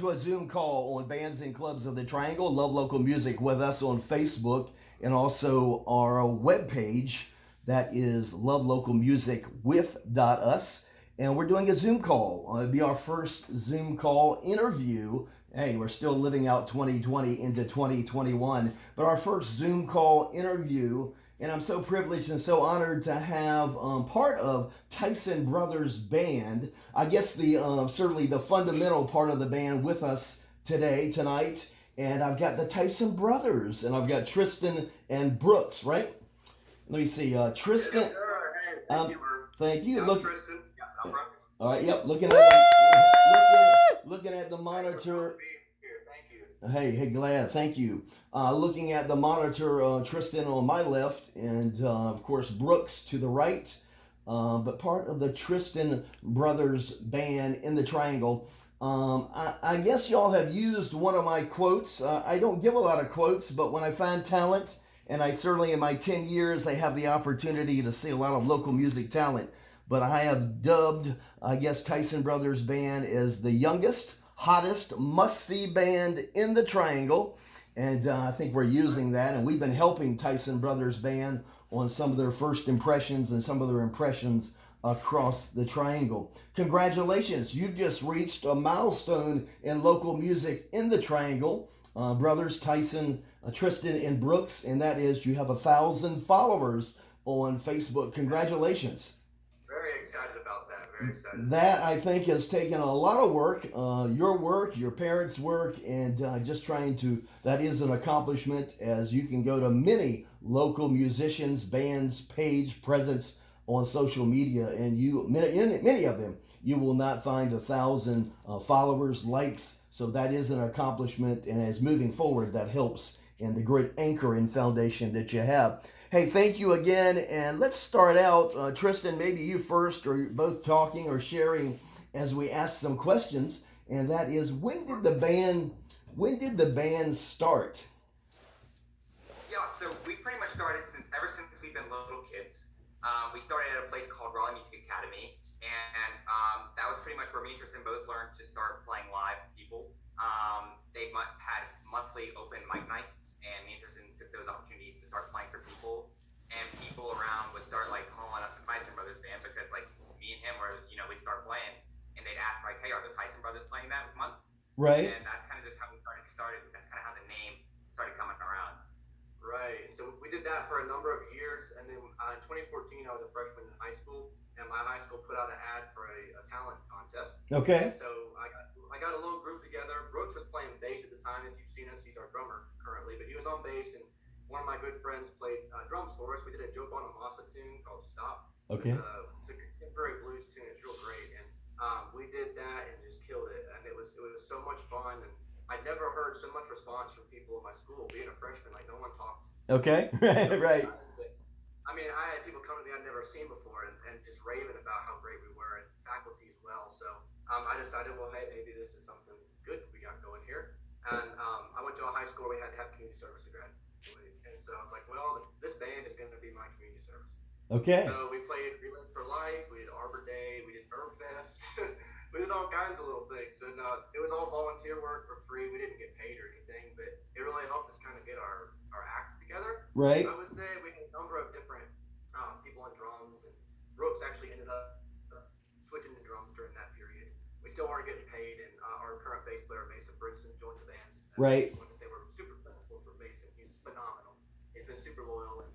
to a Zoom call on Bands and Clubs of the Triangle. Love local music with us on Facebook and also our webpage that is lovelocalmusicwith.us. And we're doing a Zoom call. It'll be our first Zoom call interview. Hey, we're still living out 2020 into 2021, but our first Zoom call interview. And I'm so privileged and so honored to have part of Tyson Brothers Band. I guess the certainly the fundamental part of the band with us tonight. And I've got the Tyson Brothers, and I've got Tristan and Brooks, right? Let me see, Tristan. Yes, sir. Hey, thank you. I'm Look, Tristan. Yeah, I'm Brooks. all right. Yep. Looking at the monitor. Thank you. Hey, glad. Thank you. Looking at the monitor, Tristan on my left, and of course Brooks to the right. But part of the Tristan Brothers Band in the Triangle. I guess y'all have used one of my quotes. I don't give a lot of quotes, but when I find talent, and I certainly in my 10 years, I have the opportunity to see a lot of local music talent. But I have dubbed, I guess, Tyson Brothers Band as the youngest, hottest, must-see band in the Triangle. And I think we're using that. And we've been helping Tyson Brothers Band on some of their first impressions and some of their impressions across the Triangle. Congratulations. You've just reached a milestone in local music in the Triangle. Brothers Tyson, Tristan, and Brooks. And that is you have 1,000 followers on Facebook. Congratulations. Very excited about that. Very excited. That, I think, has taken a lot of work, your parents' work, and just trying to, that is an accomplishment, as you can go to many local musicians, bands, page presence on social media, and many of them, you will not find 1,000 followers, likes, so that is an accomplishment, and as moving forward, that helps in the great anchor and foundation that you have. Hey, thank you again, and let's start out. Tristan, maybe you first, or you're both talking or sharing as we ask some questions, and that is, when did the band start? Yeah, so we pretty much started ever since we've been little kids. We started at a place called Raleigh Music Academy, and that was pretty much where me and Tristan both learned to start playing live with people. They had monthly open mic nights, and me and Tristan took those opportunities to start playing for people, and people around would start like calling us the Tyson Brothers Band because like me and him were, we'd start playing, and they'd ask like, hey, are the Tyson Brothers playing that month? Right. And that's kind of just how we started. That's kind of how the name started coming around. Right. So we did that for a number of years, and then in 2014, I was a freshman in high school, and my high school put out an ad for a talent contest. Okay. And so I got a little group together. Brooks was playing bass at the time. If you've seen us, he's our drummer currently, but he was on bass, and one of my good friends played drums for us. We did a Joe Bonamassa tune called "Stop." Okay. It's a contemporary blues tune. It's real great, and we did that and just killed it. And it was so much fun, and I'd never heard so much response from people in my school. Being a freshman, like no one talked. Okay. Right. I mean, I had people come to me I'd never seen before and just raving about how great we were, and faculty as well. So I decided, well, hey, maybe this is something good we got going here. And I went to a high school where we had to have community service to graduate. And so I was like, well, this band is going to be my community service. Okay. So we played Relay for Life, we did Arbor Day, we did Herb Fest, we did all kinds of little things. And it was all volunteer work for free. We didn't get paid or anything, but it really helped us kind of get our acts together. Right. I would say we had a number of different people on drums, and Brooks actually ended up switching to drums during that period. We still weren't getting paid, and our current bass player, Mason Brinson, joined the band. Right. I just wanted to say we're super thankful for Mason. He's phenomenal. He's been super loyal, and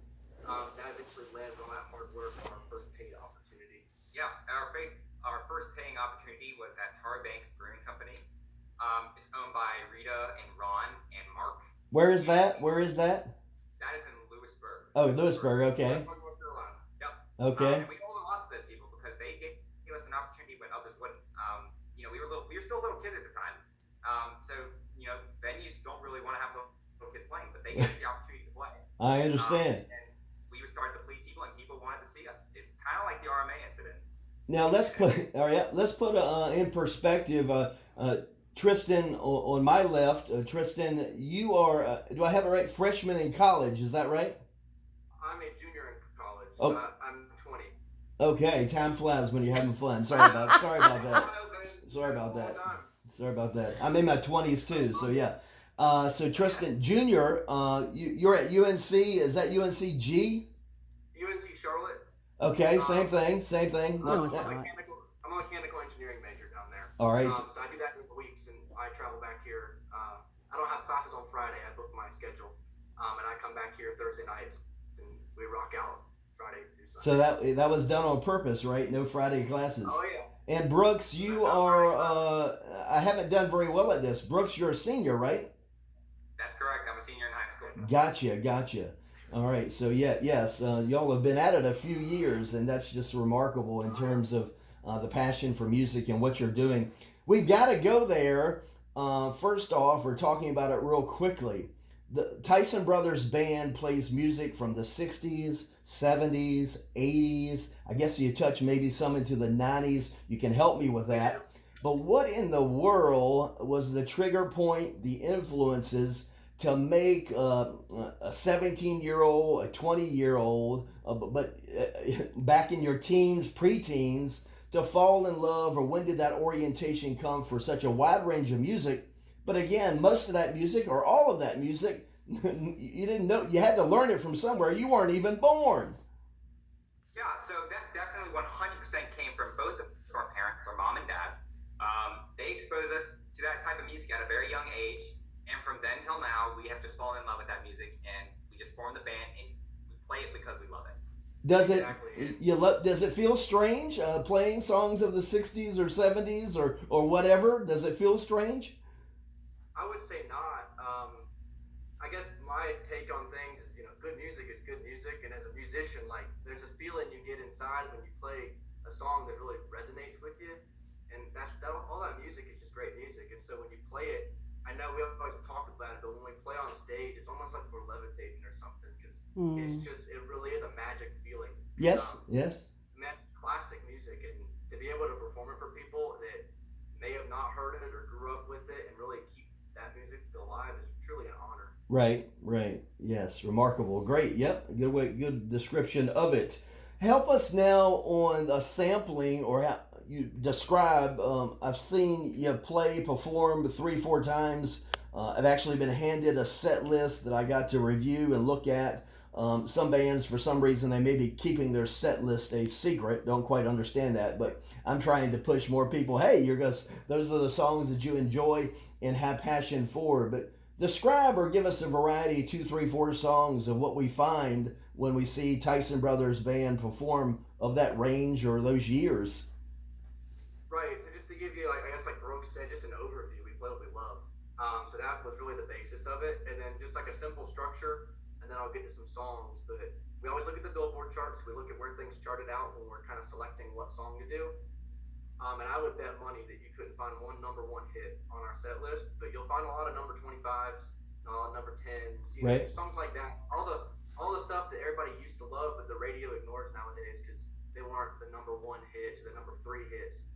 that eventually led to all that hard work for our first paid opportunity. Yeah, our first paying opportunity was at Tar Banks Brewing Company. It's owned by Rita and Ron and Mark. Where is that? That is in Lewisburg. Oh, Lewisburg. Okay. North Carolina. Yep. Okay. And we owe a lot to those people because they gave us an opportunity when others wouldn't. We were still little kids at the time. So venues don't really want to have little kids playing, but they gave us the opportunity to play. I understand. And we were starting to please people, and people wanted to see us. It's kind of like the RMA incident. Now let's put in perspective. Tristan on my left. Tristan, you are. Do I have it right? Freshman in college. Is that right? I'm a junior in college. So I'm 20. Okay, time flies when you're having fun. Sorry about that. Sorry about that. I'm in my 20s too, so yeah. So Tristan Junior, you're at UNC. Is that UNCG? UNC Charlotte. Okay, same Um, thing, same thing. No, I'm it's a not. mechanical engineering major down there. All right. So I do that in the weeks, and I travel back here. I don't have classes on Friday. I book my schedule, and I come back here Thursday nights, and we rock out Friday through Sunday. So that was done on purpose, right? No Friday classes. Oh yeah. And Brooks, you are. I haven't done very well at this. Brooks, you're a senior, right? That's correct. I'm a senior in high school. Gotcha. All right. So yes, y'all have been at it a few years, and that's just remarkable in terms of the passion for music and what you're doing. We've got to go there. First off, we're talking about it real quickly. The Tyson Brothers Band plays music from the 60s, 70s, 80s. I guess you touch maybe some into the 90s. You can help me with that. But what in the world was the trigger point, the influences to make a 17-year-old, a 20-year-old, back in your teens, preteens, to fall in love, or when did that orientation come for such a wide range of music? But again, most of that music, or all of that music, you didn't know. You had to learn it from somewhere. You weren't even born. Yeah, so that definitely 100% came from both of our parents, our mom and dad. They exposed us to that type of music at a very young age, and from then till now, we have just fallen in love with that music, and we just formed the band, and we play it because we love it. Does Exactly. does it feel strange playing songs of the 60s or 70s or whatever? Does it feel strange? I would say not. I guess my take on things is, good music is good music, and as a musician, like, there's a feeling you get inside when you play a song that really resonates with you, and all that music is just great music. And so when you play it, I know we always talk about it, but when we play on stage, it's almost like we're levitating or something, because it really is a magic feeling. Yes. And that's classic music, and to be able to perform it for people that may have not heard it or grew up with it and really keep that music alive is truly an honor. Right. Yes, remarkable. Great. Yep. Good description of it. Help us now on a sampling, or how you describe. I've seen you perform 3-4 times. I've actually been handed a set list that I got to review and look at. Some bands, for some reason, they may be keeping their set list a secret. Don't quite understand that, but I'm trying to push more people. Hey, those are the songs that you enjoy and have passion for. But describe or give us a variety, 2, 3, 4 songs of what we find when we see Tyson Brothers Band perform of that range or those years. Right. So just to give you, I guess, like Brooks said, just an overview, we play what we love. So that was really the basis of it, and then just like a simple structure, and then I'll get to some songs. But we always look at the Billboard charts. We look at where things charted out when we're kind of selecting what song to do. And I would bet money that you couldn't find one number 1 hit on our set list, but you'll find a lot of number 25s, a lot of number 10s, Right. Songs like that. All the stuff that everybody used to love, but the radio ignores nowadays because they weren't the number 1 hits or the number 3 hits.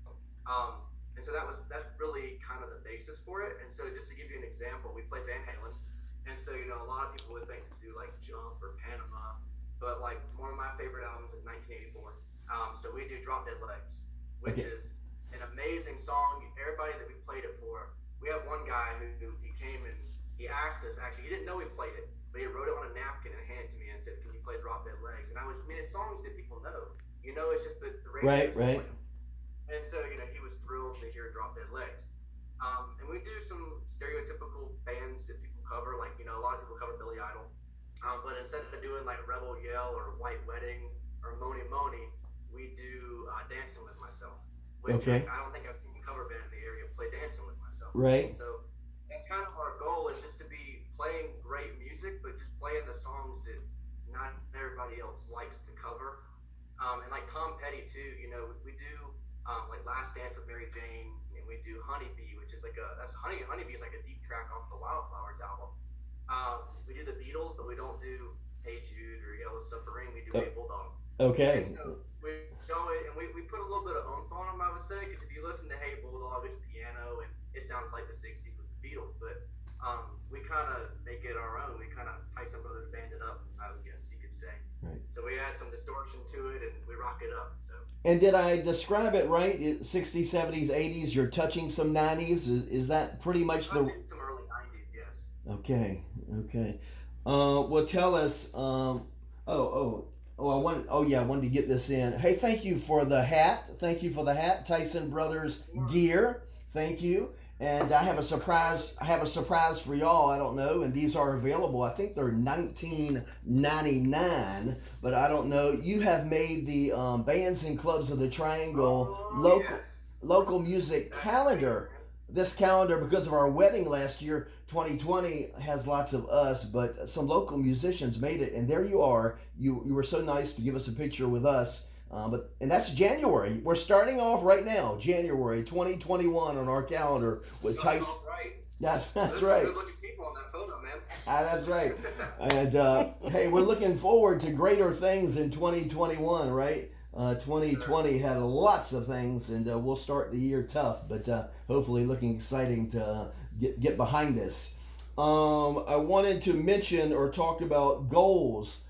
And so that's really kind of the basis for it. And so just to give you an example, we played Van Halen, and so a lot of people would think to do like Jump or Panama, but like one of my favorite albums is 1984. So we do Drop Dead Legs, which is an amazing song. Everybody that we played it for, we have one guy who he came and he asked us, actually, he didn't know we played it, but he wrote it on a napkin and handed it to me and said, "Can you play Drop Dead Legs?" And it's songs that people know. It's just the radio. Right. And so, he was thrilled to hear Drop Dead Legs. And we do some stereotypical bands that people cover, like, a lot of people cover Billy Idol. But instead of doing like Rebel Yell or White Wedding or Moni Moni, we do Dancing with Myself. Which I don't think I've seen a cover band in the area play Dancing with Myself. Right. So that's kind of our goal, is just to be playing great music, but just playing the songs that not everybody else likes to cover. And like Tom Petty too, we do like Last Dance with Mary Jane, and we do Honeybee, which is Honeybee is like a deep track off the Wildflowers album. We do the Beatles, but we don't do Hey Jude or Yellow Submarine. We do Hey Bulldog. Okay. And so we put a little bit of oomph on them, I would say, because if you listen to Hey Bulldog, it's piano and it sounds like the 60s with the Beatles, but we kind of make it our own. We kind of Tyson Brothers Band it up, I would guess you could say. Right. So we add some distortion to it and we rock it up. So And did I describe it right? 60s, 70s, 80s, you're touching some 90s. Is that pretty much I the... did some early '90s, yes. Okay, okay. Well, tell us. I wanted. Oh yeah, I wanted to get this in. Hey, thank you for the hat. Thank you for the hat, Tyson Brothers Sure. gear. Thank you. And I have a surprise. I have a surprise for y'all. I don't know, and these are available. I think they're 19.99, but I don't know. You have made the bands and clubs of the Triangle Oh yes. local music That's great, calendar. man. This calendar, because of our wedding last year, 2020, has lots of us, but some local musicians made it, and there you are. You were so nice to give us a picture with us. And that's January. We're starting off right now, January 2021 on our calendar with Starting Tyson. off right. That's There's right. some good looking people on that photo, man. That's right. And hey, we're looking forward to greater things in 2021, right? 2020 had lots of things, and we'll start the year tough, but hopefully looking exciting to get behind us. I wanted to mention or talk about goals.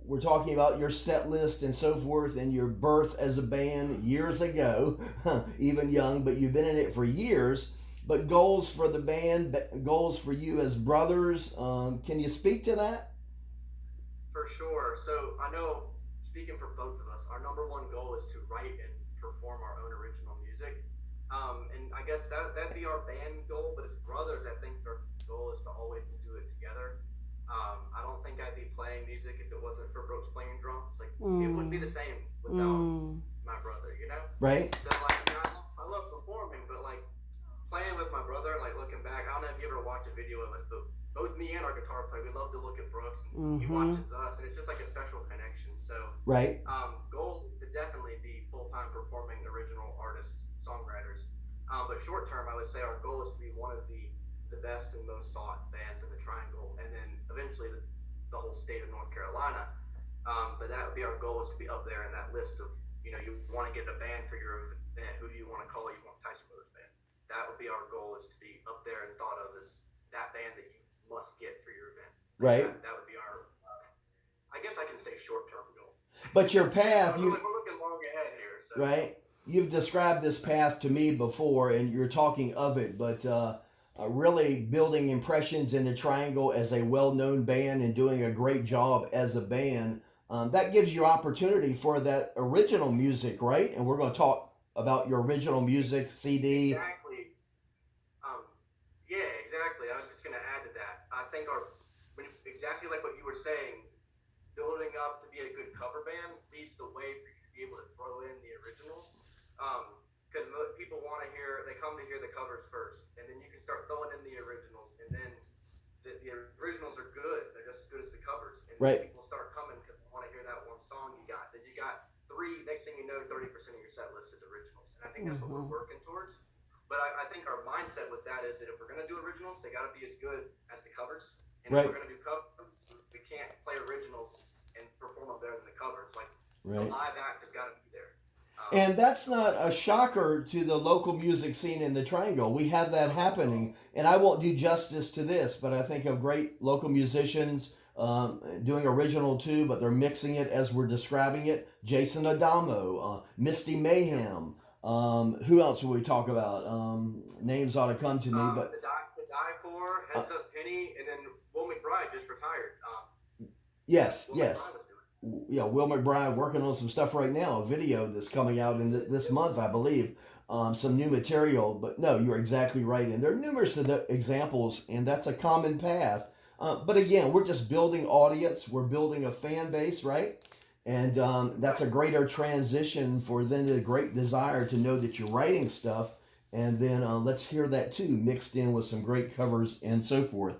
We're talking about your set list and so forth, and your birth as a band years ago, even young, but you've been in it for years. But goals for the band, goals for you as brothers. Can you speak to that? For sure. So I know, speaking for both of us, our number one goal is to write and perform our own original music. And I guess that'd be our band goal. But as brothers, I think our goal is to always do it together. I don't think I'd be playing music if it wasn't for Brooks playing drums. Like it wouldn't be the same without my brother, you know. Right? So like, I love performing, but like playing with my brother, like looking back, I don't know if you ever watched a video of us, but both me and our guitar player, we love to look at Brooks, and he watches us, and it's just like a special connection. So, Right. Goal is to definitely be full-time performing original artists, songwriters. But short term, I would say our goal is to be one of the best and most sought bands in the Triangle, and then eventually the whole state of North Carolina. But that would be our goal, is to be up there in that list of, you want to get a band for your event. Who do you want to call? You want Tyson Brothers Band. That would be our goal, is to be up there and thought of as that band that you must get for your event. Right. That would be our, I guess I can say short-term goal. But your path, we're looking long ahead here. So. right? You've described this path to me before, and you're talking of it, but really building impressions in the Triangle as a well-known band and doing a great job as a band, that gives you opportunity for that original music, right? And we're going to talk about your original music, CD. Exactly. Yeah, exactly. I was just going to add to that. I think exactly like what you were saying, building up to be a good cover band leads the way for you to be able to throw in the originals. Because people want to they come to hear the covers first, and then you can start throwing in the originals, and then the originals are good. They're just as good as the covers, and Right. then people start coming because they want to hear that one song you got. Then you got three. Next thing you know, 30% of your set list is originals, and I think that's what we're working towards. But I think our mindset with that is that if we're going to do originals, they got to be as good as the covers. And Right. if we're going to do covers, we can't play originals and perform them better than the covers. Like, the Right. live act has got to be there. And that's not a shocker to the local music scene in the Triangle. We have that happening. And I won't do justice to this, but I think of great local musicians doing original too, but they're mixing it as we're describing it. Jason Adamo, Misty Mayhem. Who else will we talk about? Names ought to come to me, but To Die For, Heads Up Penny, and then Will McBride just retired. yes, Will yes. McBride was doing Yeah, Will McBride working on some stuff right now, a video that's coming out in this month, I believe, some new material. But no, you're exactly right. And there are numerous of the examples, and that's a common path. But again, we're just building audience. We're building a fan base, right? And that's a greater transition for then the great desire to know that you're writing stuff. And then let's hear that too, mixed in with some great covers and so forth.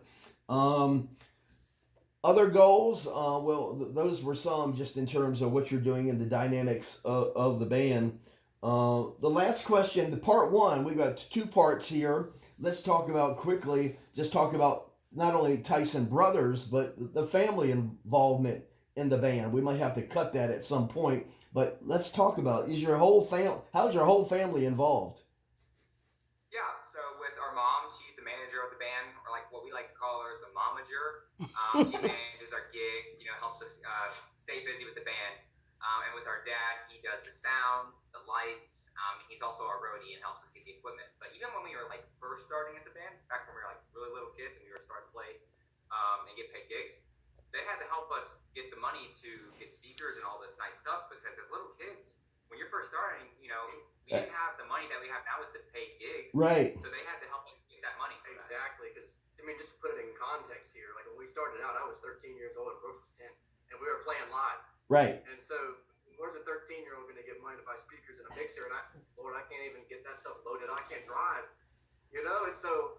Other goals, those were some just in terms of what you're doing and the dynamics of the band. The last question, the part one, we've got two parts here. Let's talk about quickly, just talk about not only Tyson Brothers, but the family involvement in the band. We might have to cut that at some point, but let's talk about, how's your whole family involved? Yeah, so with our mom, she's the manager of the band, or like what we like to call her is the momager. She manages our gigs, helps us stay busy with the band. And with our dad, he does the sound, the lights. He's also our roadie and helps us get the equipment. But even when we were like first starting as a band, back when we were like really little kids and we were starting to play and get paid gigs, they had to help us get the money to get speakers and all this nice stuff, because as little kids, when you're first starting, we didn't have the money that we have now with the paid gigs. Right. So they had to help us use that money for Exactly, because just to put it in context here, like when we started out, I was 13 years old and Brooks was 10, and we were playing live. Right. And so, where's a 13-year-old going to get money to buy speakers and a mixer? And I can't even get that stuff loaded. I can't drive, And so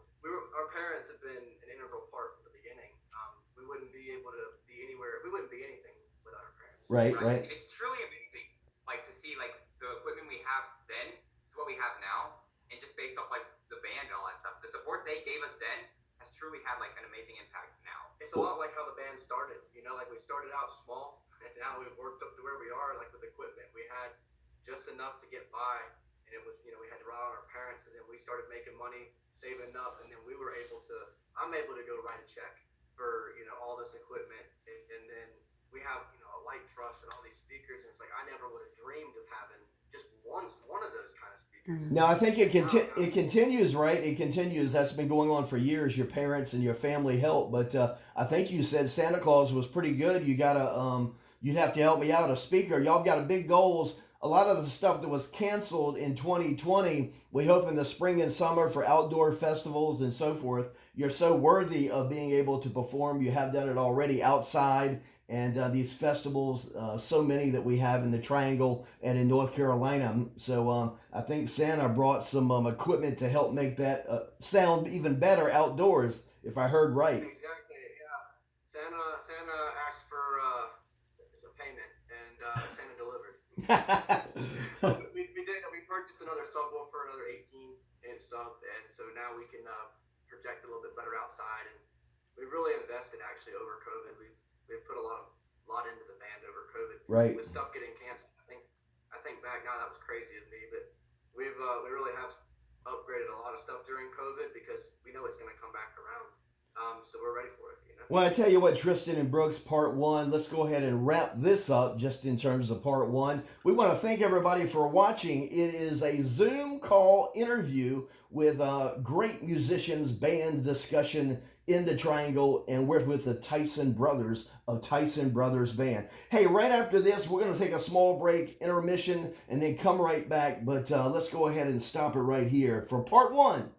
our parents have been an integral part from the beginning. We wouldn't be able to be anywhere. We wouldn't be anything without our parents. Right. It's truly amazing, like to see like the equipment we have then to what we have now, and just based off like the band and all that stuff. The support they gave us then has truly had like an amazing impact now. It's a lot like how the band started. Like we started out small, and now we've worked up to where we are. Like with equipment, we had just enough to get by, and it was we had to rely on our parents, and then we started making money, saving up, and then we were able to. I'm able to go write a check for all this equipment, and then we have a light truss and all these speakers, and it's like I never would have dreamed of having just one of those kind of speakers. Now I think it continues, right? It continues. That's been going on for years. Your parents and your family help, but I think you said Santa Claus was pretty good. You gotta you'd have to help me out. A speaker. Y'all got big goals. A lot of the stuff that was canceled in 2020, we hope in the spring and summer for outdoor festivals and so forth. You're so worthy of being able to perform. You have done it already outside, and these festivals, so many that we have in the Triangle and in North Carolina. So I think Santa brought some equipment to help make that sound even better outdoors, if I heard right. Exactly, yeah. Santa asked for a payment, and Santa delivered. We purchased another subwoofer, another 18-inch sub, and so now we can project a little bit better outside. And we've really invested actually over COVID. We've put a lot into the band over COVID. Right. With stuff getting canceled, I think back now that was crazy of me, but we really have upgraded a lot of stuff during COVID because we know it's going to come back around. So we're ready for it. Well, I tell you what, Tristan and Brooks, part one. Let's go ahead and wrap this up just in terms of part one. We want to thank everybody for watching. It is a Zoom call interview with great musicians, band discussion in the Triangle, and we're with the Tyson Brothers of Tyson Brothers Band. Hey, right after this, we're going to take a small break, intermission, and then come right back. But let's go ahead and stop it right here for part one